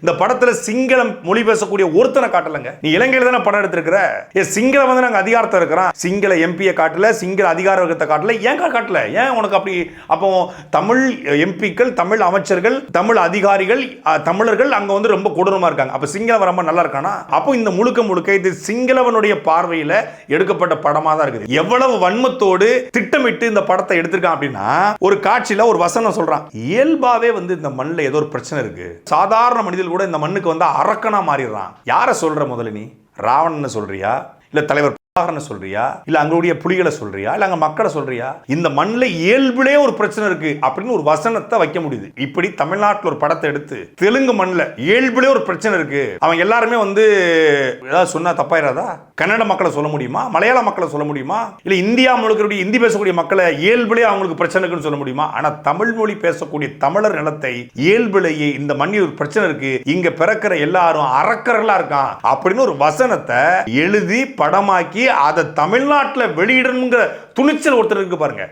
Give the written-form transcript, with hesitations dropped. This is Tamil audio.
இந்த படத்துல சிங்களம் மொழி பேசக்கூடிய ஒருத்தனை காட்டலங்க. நீ இலங்கையில தானே படம் எடுத்திருக்கிற. சிங்களம் வந்து நாங்க அதிகாரத்தை இருக்கிறோம், சிங்கள எம்பியை காட்டல, சிங்கள அதிகார வர்க்கத்தை காட்டல, ஏன் காட்டல? ஏன் உனக்கு அப்படி? அப்போ தமிழ் எம்பிக்கள், தமிழ் அமைச்சர்கள், தமிழ் அதிகாரிகள், தமிழர்கள் அங்க வந்து ரொம்ப கொடூரமா இருக்காங்க. அப்ப சிங்களவன் ரொம்ப நல்லா இருக்கானா? அப்போ இந்த முழுக்க இது சிங்களவனுடைய பார்வையில எடுக்கப்பட்ட படமா தான் இருக்குது. எவ்வளவு வன்மத்தோடு திட்டமிட்டு இந்த படத்தை எடுத்திருக்கான் அப்படின்னா, ஒரு காட்சியில ஒரு வசனம் சொல்றான், இயல்பாவே வந்து இந்த மண்ணில் ஏதோ ஒரு பிரச்சனை இருக்கு, சாதாரண மனிதர்கள் கூட இந்த மண்ணுக்கு வந்து அரக்கனா மாறிடுறான். யார சொல்ற? முதல்ல நீ ராவணன் சொல்றியா, இல்ல தலைவர் சொல்றியா, இல்ல அங்களுடைய புலிகளை சொல்றியா, இல்ல அங்க மக்களை சொல்றியா? இந்த மண்ணில் இயல்பிலே ஒரு பிரச்சனை இருக்கு அப்படின்னு ஒரு வசனத்தை வைக்க முடியுது. இப்படி தமிழ்நாட்டில் ஒரு படத்தை எடுத்து தெலுங்கு மண்ணில் இயல்பிலே ஒரு பிரச்சனை இருக்கு, அவங்க எல்லாருமே வந்து ஏதாவது சொன்னா தப்பாயிராதா? கன்னட மக்களை சொல்ல முடியுமா? மலையாள மக்களை சொல்ல முடியுமா? இல்ல இந்தியா முழுக்க இந்தி பேசக்கூடிய மக்களை இயல்பிலே அவங்களுக்கு பிரச்சனை இருக்குன்னு சொல்ல முடியுமா? ஆனா தமிழ் மொழி பேசக்கூடிய தமிழர் நிலத்தை இயல்பிலேயே இந்த மண்ணில் ஒரு பிரச்சனை இருக்கு, இங்க பிறக்கிற எல்லாரும் அரக்கர்களா இருக்கான் அப்படின்னு ஒரு வசனத்தை எழுதி படமாக்கி அதை தமிழ்நாட்டில் வெளியிடணுங்கிற துணிச்சல் ஒருத்தர் இருக்கு பாருங்க.